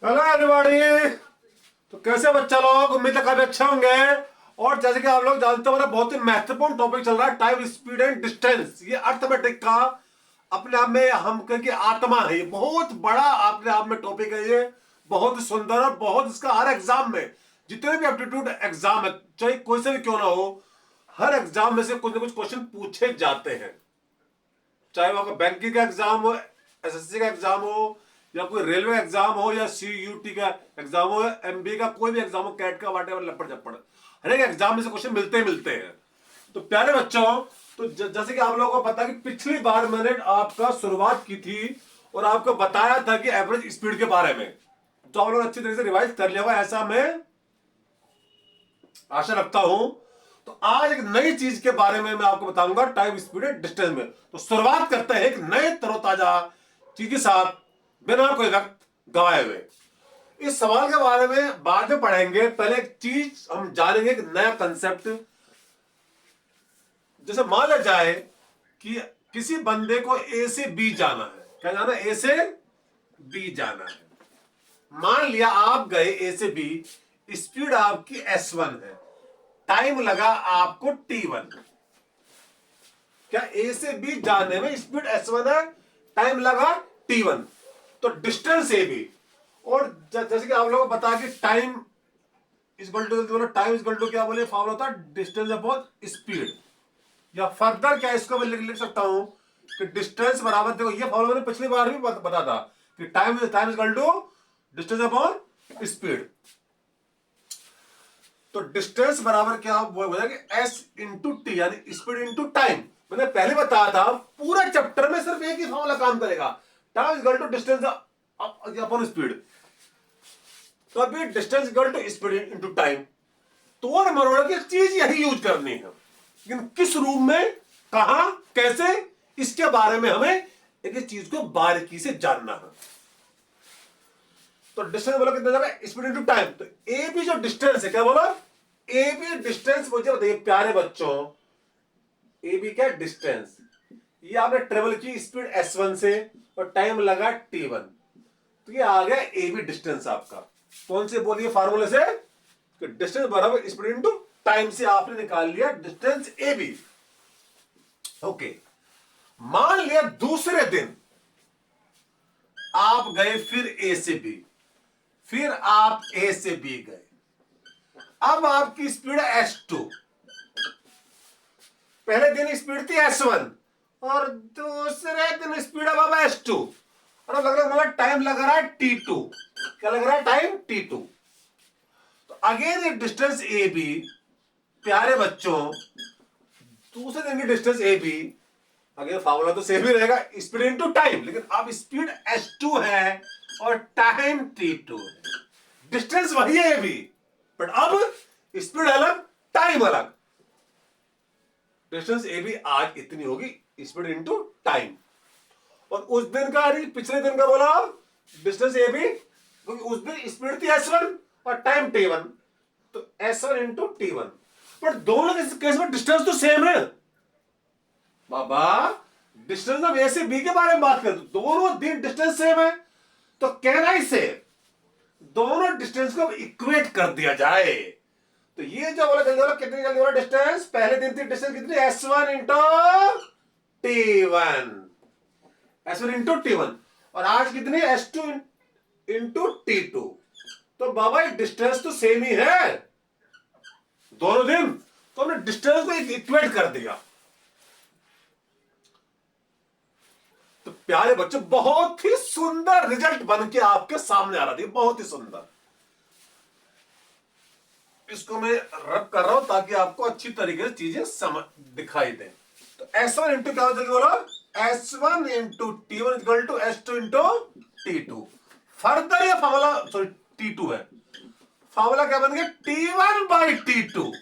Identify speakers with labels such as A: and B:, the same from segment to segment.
A: Hello everybody. तो कैसे बच्चा लोग, उम्मीद है काफी अच्छे होंगे। और जैसे कि आप लोग जानते हो, हमारा बहुत ही महत्वपूर्ण टॉपिक चल रहा है टाइम, स्पीड एंड डिस्टेंस। ये अर्थमेटिक का अपने आप में हम कहें कि आत्मा है। ये बहुत बड़ा अपने आप में टॉपिक है। ये बहुत ही सुंदर और बहुत इसका हर एग्जाम में, जितने भी एप्टीट्यूड एग्जाम है, चाहे कोई से भी क्यों ना हो, हर एग्जाम में से कुछ ना कुछ क्वेश्चन पूछे जाते हैं। चाहे वो बैंकिंग का एग्जाम हो, एसएससी का एग्जाम हो, या कोई रेलवे एग्जाम हो, या सीयूटी का एग्जाम हो, या एमबी का कोई भी एग्जाम हो, कैट का, वाटेवर, लपड़ झपड़, हर एक एग्जाम में से क्वेश्चन मिलते ही मिलते हैं। तो प्यारे बच्चों, तो जैसे कि आप लोगों को पता कि पिछली बार मैंने आपका शुरुआत की थी और आपको बताया था कि एवरेज स्पीड के बारे में, तो आप लोग अच्छी तरीके से रिवाइज कर लिया होगा, ऐसा मैं आशा रखता हूं। तो आज एक नई चीज के बारे में मैं आपको बताऊंगा, टाइम, स्पीड एंड डिस्टेंस में। तो शुरुआत करते हैं एक नए तरोताजा चीज के साथ, बिना कोई वक्त गवाए हुए। इस सवाल के बारे में बाद में पढ़ेंगे, पहले एक चीज हम जानेंगे, एक नया कंसेप्ट। जैसे मान लिया जाए कि किसी बंदे को ए से बी जाना है। क्या जाना है? ए से बी जाना है। मान लिया आप गए ए से बी, स्पीड आपकी S1 है, टाइम लगा आपको T1। क्या ए से बी जाने में स्पीड S1 है, टाइम लगा T1, तो डिस्टेंस ए बी। और जैसे कि आप लोगों को बता कि टाइम इज टू क्या बोले, फॉर्मूला होता है डिस्टेंस अपॉन स्पीड। या फर्दर क्या इसको मैं लिख सकता हूं कि डिस्टेंस बराबर, देखो ये फॉर्मूला मैंने पिछली बार भी बता था कि time is equal to distance upon speed. तो डिस्टेंस बराबर क्या हो जाएगा, एस इंटू टी, यानी स्पीड इंटू टाइम। मैंने पहले बताया था पूरा चैप्टर में सिर्फ एक ही फॉर्मूला काम करेगा, time equal to distance upon speed. तो अभी distance equal to speed into time, तोड़ मरोड़ की चीज यही यूज करनी है, लेकिन किस रूप में, कहां, कैसे, इसके बारे में हमें एक चीज को बारीकी से जानना है। तो डिस्टेंस बोला कितना जाएगा, स्पीड इंटू टाइम। तो ए बी जो डिस्टेंस है, क्या बोला, ए बी डिस्टेंस। मुझे बताइए प्यारे बच्चों, ए बी क्या डिस्टेंस, ये आपने ट्रेवल की स्पीड S1 से और टाइम लगा T1, तो ये आ गया ए बी डिस्टेंस आपका। कौन से बोलिए फार्मूले से, कि डिस्टेंस बराबर स्पीड इंटू टाइम से आपने निकाल लिया डिस्टेंस ए बी। ओके, मान लिया दूसरे दिन आप गए फिर ए से बी, फिर आप ए से बी गए, अब आपकी स्पीड है S2। पहले दिन स्पीड थी S1 और दूसरे दिन स्पीड अब S2, और अब लग रहा है टाइम लग रहा है T2। क्या लग रहा है, टाइम T2। तो अगेन ये डिस्टेंस ए बी, प्यारे बच्चों, दूसरे दिन की distance A B, again formula तो सेम ही रहेगा, स्पीड इनटू टाइम, लेकिन अब स्पीड S2 है और टाइम T2 है। डिस्टेंस वही है ए बी, बट अब स्पीड अलग, टाइम अलग। डिस्टेंस ए बी आज इतनी होगी, स्पीड इनटू टाइम। और उस दिन का, पिछले दिन का बोला डिस्टेंस ए बी, क्योंकि उस दिन स्पीड थी S1 और टाइम T1, तो S1 इंटू T1। पर दोनों केस में डिस्टेंस तो सेम है बाबा। डिस्टेंस ऑफ ए से बी के बारे में बात करें तो दोनों दिन डिस्टेंस सेम है, तो कैन आई से दोनों डिस्टेंस को इक्वेट कर दिया जाए। तो ये जो बोला जल्दी बोला, कितनी जल्दी बोला डिस्टेंस, पहले दिन थी डिस्टेंस कितनी, S1 into T1, S1 into T1, और आज कितनी, S2 इंटू T2। तो बाबा ये डिस्टेंस तो सेम ही है दोनों दिन, तो हमने डिस्टेंस को इक्वेट कर दिया। तो प्यारे बच्चों, बहुत ही सुंदर रिजल्ट बन के आपके सामने आ रहा है, बहुत ही सुंदर। इसको मैं रब कर रहा हूं ताकि आपको अच्छी तरीके से चीजें समझ दिखाई दें। तो S1 इंटू क्या जल्दी बोलो, S1 into T1 equal to S2 into T2। Further ये फॉर्मूला, सॉरी T2 है, फॉर्मूला क्या बन गया, T1 by T2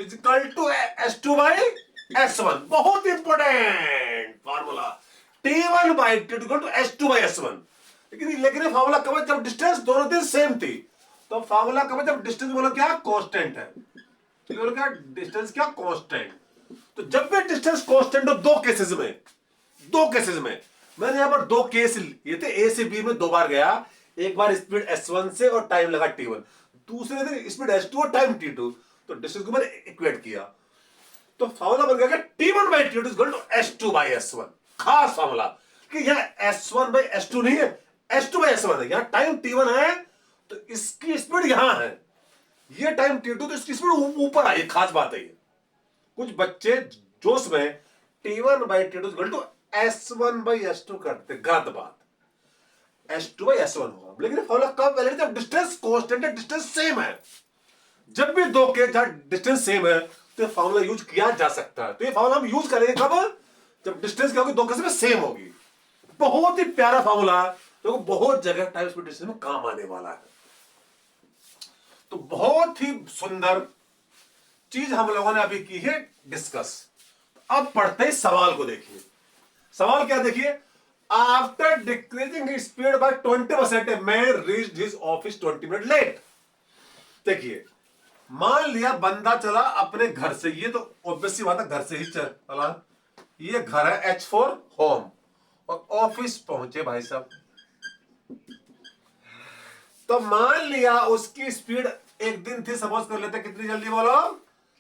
A: equal to S2 by S1। बहुत important formula, T1 by T2 equal to S2 by S1। लेकिन ये formula कब है, जब डिस्टेंस दोनों दिन सेम थी। तो फॉर्मूला कब है, जब डिस्टेंस बोलो क्या, कांस्टेंट है। तो क्या डिस्टेंस क्या, कांस्टेंट। तो जब भी डिस्टेंस कांस्टेंट हो, दो केसेस में मैंने यहां पर दो केस लिए थे, ए से बी में दो बार गया, एक बार स्पीड s1 से और टाइम लगा t1, दूसरे दिन स्पीड s2 और टाइम t2, तो डिस्टेंस को मैंने इक्वेट किया, तो फॉर्मूला बन गया t1 by t2 is equal to s2 by s1। खास फॉर्मूला कि यह s1 बाई s2 नहीं है, s2 बाई s1 है। यहां टाइम t1 है तो इसकी स्पीड यहां है, ये टाइम t2 तो इसकी स्पीड ऊपर आई। खास बात है ये, कुछ बच्चे जोश में t1 by t2 is equal to s1 by s2 करते, गलत बात। s2 बाई s1 होगा, लेकिन फॉर्मूला कब वैलिड जब डिस्टेंस कांस्टेंट है, डिस्टेंस सेम है। जब भी दो के जहां डिस्टेंस सेम है तो फॉर्मूला यूज किया जा सकता है। तो ये फॉर्मूला हम यूज करेंगे कब, जब डिस्टेंस क्या होगी, दो केस में सेम होगी। बहुत ही प्यारा फॉर्मूला, तो बहुत जगह टाइम स्पीड डिस्टेंस में काम आने वाला है। तो बहुत ही सुंदर चीज हम लोगों ने अभी की है डिस्कस। अब पढ़ते हैं सवाल को। देखिए सवाल क्या, देखिए after decreasing speed by 20% a man reached his office 20 minute late. देखिए मान लिया बंदा चला अपने घर से, ये तो ऑब्वियस सी बात है घर से ही चला, ये घर है H4 होम, और ऑफिस पहुंचे भाई साहब। तो मान लिया उसकी स्पीड एक दिन थी, सपोज कर लेते कितनी, जल्दी बोलो,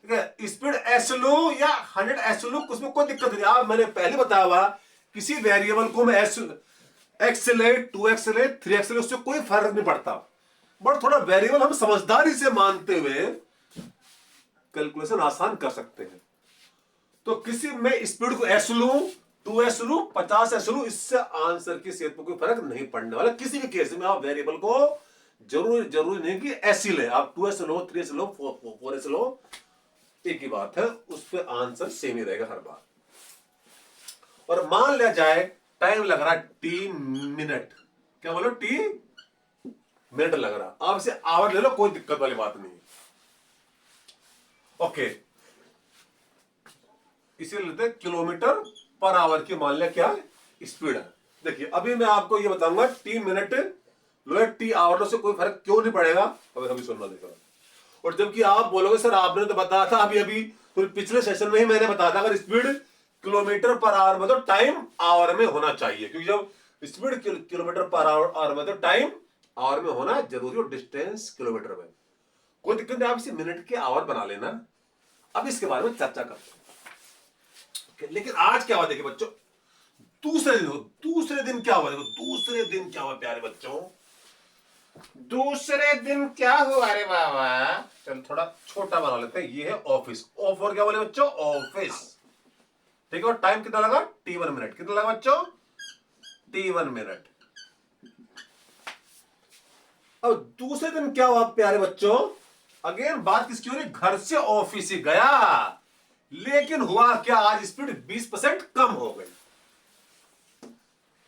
A: ठीक है, स्पीड एस लू या 100 एस लू, उसमें कोई दिक्कत नहीं। आप मैंने पहले बताया हुआ किसी वेरिएबल को मैं एक्स ले 2x ले 3x ले, उससे कोई फर्क नहीं पड़ता, बट थोड़ा वेरिएबल हम समझदारी से मानते हुए कैलकुलेशन आसान कर सकते हैं। तो किसी में स्पीड को एस लू 2s लू 50s लू, इससे आंसर की सेहत पर कोई फर्क नहीं पड़ने वाला। किसी भी केस में आप वेरिएबल को जरूरी नहीं कि ऐसी ले, आप 2s लो 3s लो 4s लो, एक ही बात है, उस पर आंसर सेम ही रहेगा हर बार। और मान लिया जाए टाइम लग रहा t मिनट, क्या बोलो t मिनट लग रहा, आप इसे आवर ले लो, कोई दिक्कत वाली बात नहीं। ओके इसे लेते हैं किलोमीटर पर आवर की, मान लिया क्या स्पीड है। देखिए अभी मैं आपको ये बताऊंगा t मिनट लो t आवर से कोई फर्क क्यों नहीं पड़ेगा, अभी सुनना देखो। और जबकि आप बोलोगे सर आपने तो बताया था अभी अभी, तो पिछले सेशन में ही मैंने बताया था अगर स्पीड किलोमीटर पर आवर में तो टाइम आवर में होना चाहिए, क्योंकि जब स्पीड किलोमीटर पर आवर में तो टाइम आवर में होना जरूरी, और डिस्टेंस किलोमीटर में। कोई दिक्कत नहीं, आप इसे मिनट के आवर बना लेना। अब इसके बारे में चर्चा करते हैं। लेकिन आज क्या हुआ देखिए बच्चों, दूसरे दिन क्या हुआ, देखो दूसरे दिन क्या हुआ प्यारे बच्चों, दूसरे दिन क्या हुआ, अरे बाबा चल थोड़ा छोटा बना लेते हैं। ये है ऑफिस, ऑफ और क्या बोले बच्चों, ऑफिस, ठीक है। और टाइम कितना लगा t1 मिनट, कितना लगा बच्चों t1 मिनट। अब दूसरे दिन क्या हुआ प्यारे बच्चों, अगेन बात किसकी हो रही, घर से ऑफिस ही गया, लेकिन हुआ क्या, आज स्पीड 20% कम हो गई।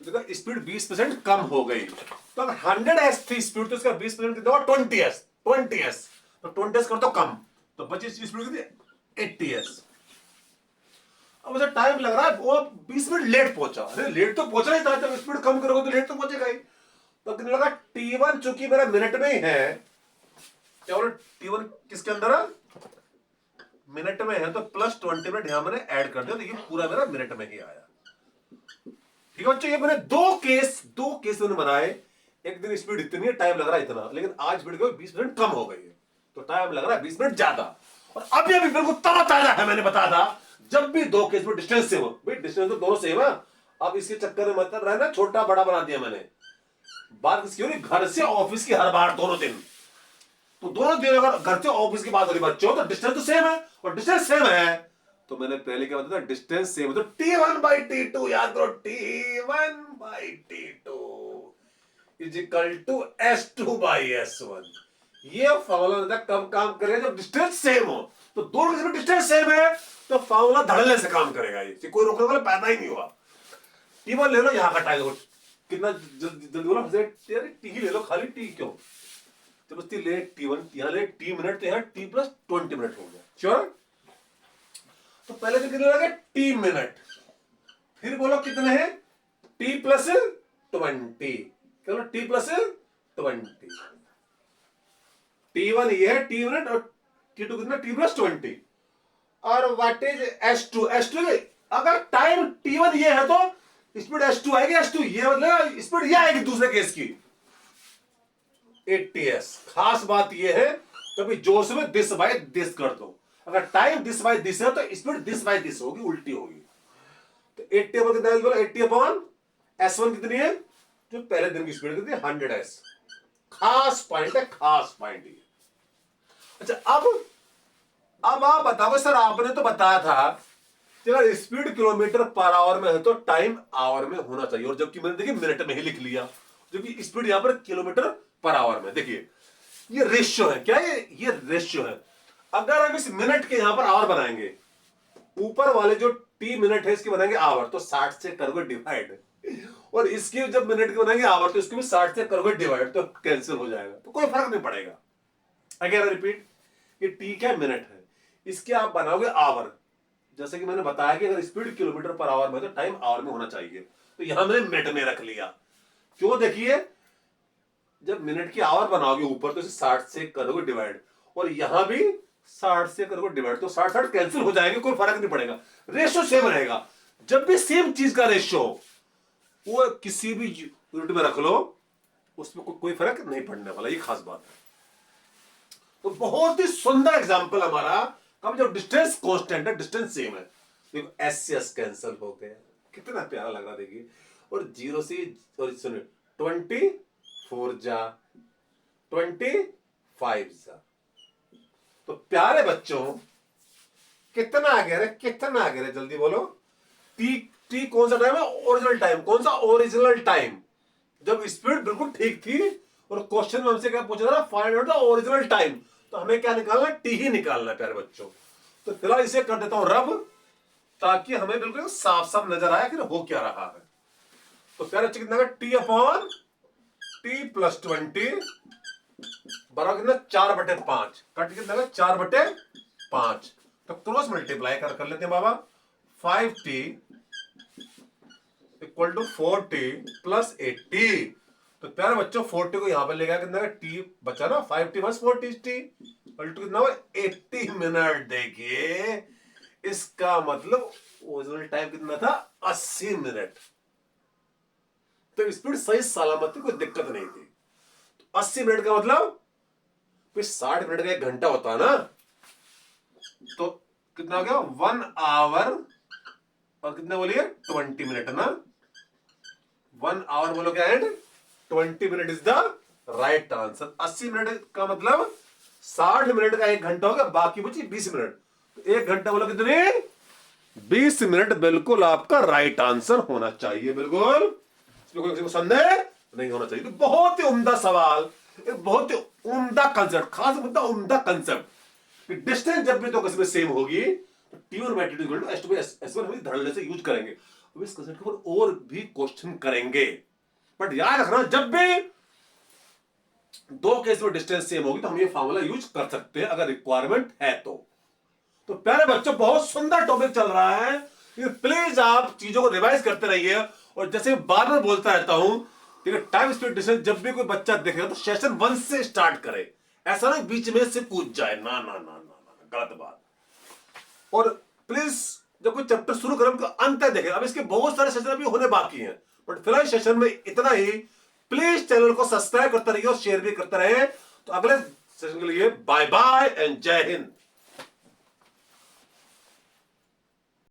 A: देखो स्पीड 20% कम हो गई, तो अगर 100s थी स्पीड तो इसका 20% कितना हुआ 20s, तो 20s कर तो कम, तो बची स्पीड कितनी 80s। अब उसे टाइम लग रहा है, वो 20 मिनट लेट पहुंचा। अरे लेट तो पहुंचना ही था, जब स्पीड कम करोगे तो लेट तो पहुंचेगा ही। तो कितना लगा t1, चूंकि मेरा मिनट में ही है, क्या बोले t1 किसके अंदर है, मिनट में है, तो प्लस 20 मिनट यहां मैंने ऐड कर दिया, तो ये पूरा मेरा मिनट में ही आया। ठीक है बच्चों, ये मैंने दो केस मैंने बनाए। एक दिन स्पीड इतनी है, टाइम लग रहा है इतना, लेकिन आज स्पीड 20 मिनट कम हो गई है, तो टाइम लग रहा है 20 मिनट ज्यादा। और अभी अभी बिल्कुल ताजा है, मैंने बताया था जब भी दो केस में डिस्टेंस सेम हो, भाई डिस्टेंस तो दोनों सेम है। अब इसके चक्कर में मतलब रहना छोटा बड़ा बना दिया मैंने। बात किसकी हो रही, घर से ऑफिस की, हर बार दोनों दिन, तो दोनों दिन अगर घर से ऑफिस की बात हो रही बच्चों, तो डिस्टेंस तो सेम है, और डिस्टेंस सेम है तो मैंने पहले क्या बताया, डिस्टेंस सेम है तो t1 बाई t2, याद करो t1 by t2 is equal to s2 by s1। ये फॉर्मूला कब काम करेगा, जब डिस्टेंस सेम हो। तो दोनों के डिस्टेंस सेम है तो फॉर्मूला धड़ल्ले से काम करेगा, ये कोई रोकने वाला पैदा ही नहीं हुआ। t1 ले लो, यहां का टाइम कितना जल्दी बोलो, टी ही ले लो, खाली टी क्यों, तो बस ले t1, यहां ले t मिनट, तो यहां t प्लस 20 मिनट हो गया, श्योर। तो पहले तो कितने लगे t मिनट, फिर बोलो कितने हैं t प्लस 20, चलो t प्लस 20, t1 ये है t मिनट, और t2 कितना t प्लस 20। और व्हाट इज s2, अगर टाइम t1 ये है तो स्पीड s2 आएगी, s2 ये मतलब स्पीड ये आएगी दूसरे केस की। 80s। खास बात यह है कभी जोश में दिस बाय दिस कर दो, अगर टाइम दिस बाय दिस है तो स्पीड दिस बाय दिस होगी, उल्टी होगी। तो 80 अपॉन कितना बोला, 80 अपॉन S1 कितनी है, जो पहले दिन की स्पीड कितनी है, 100s। खास पॉइंट है, खास पॉइंट ये। अच्छा अब आप बताओ सर, आपने तो बताया था कि अगर स्पीड किलोमीटर पर आवर में है तो टाइम आवर में होना चाहिए, और जबकि मैंने देखिए मिनट में ही लिख लिया, जबकि स्पीड यहां पर किलोमीटर पर आवर में। देखिए ये रेशियो है, क्या ये रेशियो है। अगर हम इस मिनट के यहां पर आवर बनाएंगे, ऊपर वाले जो टी मिनट है इसके बनाएंगे आवर, तो 60 से करोगे डिवाइड, और इसके जब मिनट के बनाएंगे आवर तो इसके भी 60 से करोगे डिवाइड, तो कैंसिल हो जाएगा, तो कोई फर्क नहीं पड़ेगा। अगेन रिपीट, ये टी क्या मिनट है, इसके आप बनाओगे आवर। जैसे कि मैंने बताया कि अगर स्पीड किलोमीटर पर आवर में तो टाइम आवर में होना चाहिए, तो यहां मैंने मिनट में रख लिया। क्यों, देखिए जब मिनट की आवर बनाओगे ऊपर तो इसे 60 से करोगे डिवाइड, और यहां भी 60 से करोगे डिवाइड, तो 60 कैंसिल हो जाएंगे, कोई फर्क नहीं पड़ेगा, रेशियो सेम रहेगा। जब भी सेम चीज का रेशियो वो किसी भी यूनिट में रख लो, उसमें कोई फर्क नहीं पड़ने वाला, ये खास बात है। तो बहुत ही सुंदर एग्जांपल हमारा, कब जब डिस्टेंस कांस्टेंट है, डिस्टेंस सेम है, देखो एस से एस कैंसिल हो गया, कितना प्यारा लग रहा देखिए, और 0 से, और सुनिए 24 जा 25 जा, तो प्यारे बच्चों कितना आगे रहे, कितना आगे रहे, जल्दी बोलो। टी कौन सा टाइम है, ओरिजिनल टाइम। कौन सा ओरिजिनल टाइम, जब स्पीड बिल्कुल ठीक थी, और क्वेश्चन में हमसे क्या पूछा था, find out the original time, तो हमें क्या निकालना, टी ही निकालना है प्यारे बच्चों। तो फिलहाल इसे कर देता हूं रब, ताकि हमें बिल्कुल साफ साफ नजर आए कि हो क्या रहा है। तो प्यारे बच्चे कितना, टी अपॉन टी प्लस 20 बराबर कितना, 4/5, कट कितना 4/5, तो क्रॉस मल्टीप्लाई कर लेते हैं बाबा। 5t equal to 4t plus 80, तो प्यारे बच्चों 40 को यहां पर ले गया, कितना टी बचा ना, 5t plus 40t equal to कितना, 80 मिनट। देखिए इसका मतलब ओरिजिनल टाइम कितना था, 80 मिनट। तो स्पीड सही सलामत थी, कोई दिक्कत नहीं थी। तो 80 मिनट का मतलब 60 मिनट का 1 घंटा होता है ना, तो कितना हो गया, 1 आवर, और कितना बोलिए 20 मिनट ना, 1 आवर बोलो क्या, and 20 minute is the right answer. 80 minute का मतलब 60 मिनट का 1 घंटा हो गया, बाकी बची 20 मिनट, तो 1 घंटा बोलो कितने, 20 मिनट बिल्कुल आपका राइट आंसर होना चाहिए, बिल्कुल इसमें कोई किसी को संदेह नहीं होना चाहिए। तो बहुत ही उम्दा सवाल, एक बहुत ही उम्दा कंसेप्ट, खास मुद्दा उम्दा कंसेप्ट। डिस्टेंस जब भी तो किसी में सेम होगी, तो T1 bye T2 equal to S2 bye S1 हम धड़ल्ले से यूज करेंगे। अब इस कंसेप्ट के ऊपर और भी क्वेश्चन करेंगे, बट याद रखना जब भी दो केस में डिस्टेंस सेम होगी तो हम ये फार्मूला यूज कर सकते हैं अगर रिक्वायरमेंट है तो प्यारे बच्चों बहुत सुंदर टॉपिक चल रहा है, प्लीज आप चीजों को रिवाइज करते रहिए। और जैसे बार बार बोलता रहता हूं, ठीक है, टाइम स्पीड डिस्टेंस जब भी कोई बच्चा देखेगा तो सेशन 1 से स्टार्ट करे, ऐसा ना बीच में से कूद जाए, ना ना ना ना ना, गलत बात। और प्लीज जब कोई चैप्टर शुरू करें तो अंत तक देखें। अब इसके बहुत सारे सेशन अभी होने बाकी हैं, बट फिलहाल सेशन में इतना ही। प्लीज चैनल को सब्सक्राइब करते रहिए और शेयर भी करते रहे। तो अगले सेशन के लिए बाय बाय एंड जय हिंद।